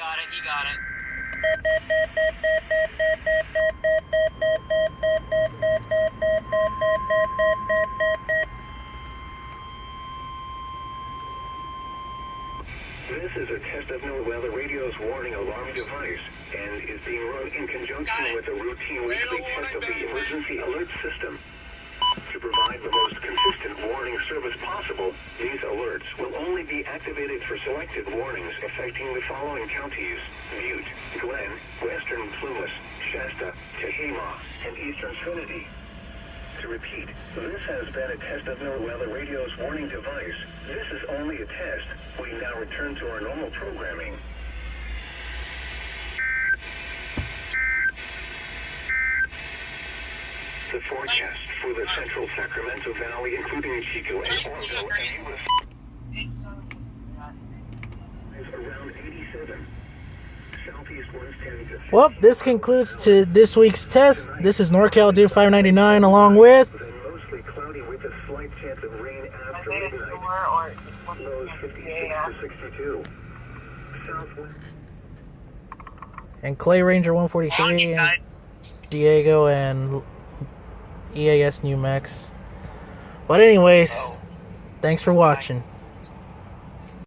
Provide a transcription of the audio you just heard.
got it. He got it. This is a test of NOAA radio's warning alarm device and is being run in conjunction with a routine weekly test of the emergency alert system. To provide the most consistent warning service possible, these alerts will only be activated for selected warnings affecting the following counties: Butte, Glenn, Western Plumas, Shasta, Tehama, and Eastern Trinity. To repeat, this has been a test of NOAA radio's warning device. This is only a test. We now return to our normal programming. The forecast for the central Sacramento Valley, including Chico and Orville and US, is around 87. Southeast 110 to... Well, this concludes to this week's test. This is NorCal Dude 599 along with... Mostly cloudy with a slight chance of rain after midnight. Lows 56 to 62. Southwest. And Clay Ranger 143 and Diego and EAS New Mex. But anyways, thanks for watching.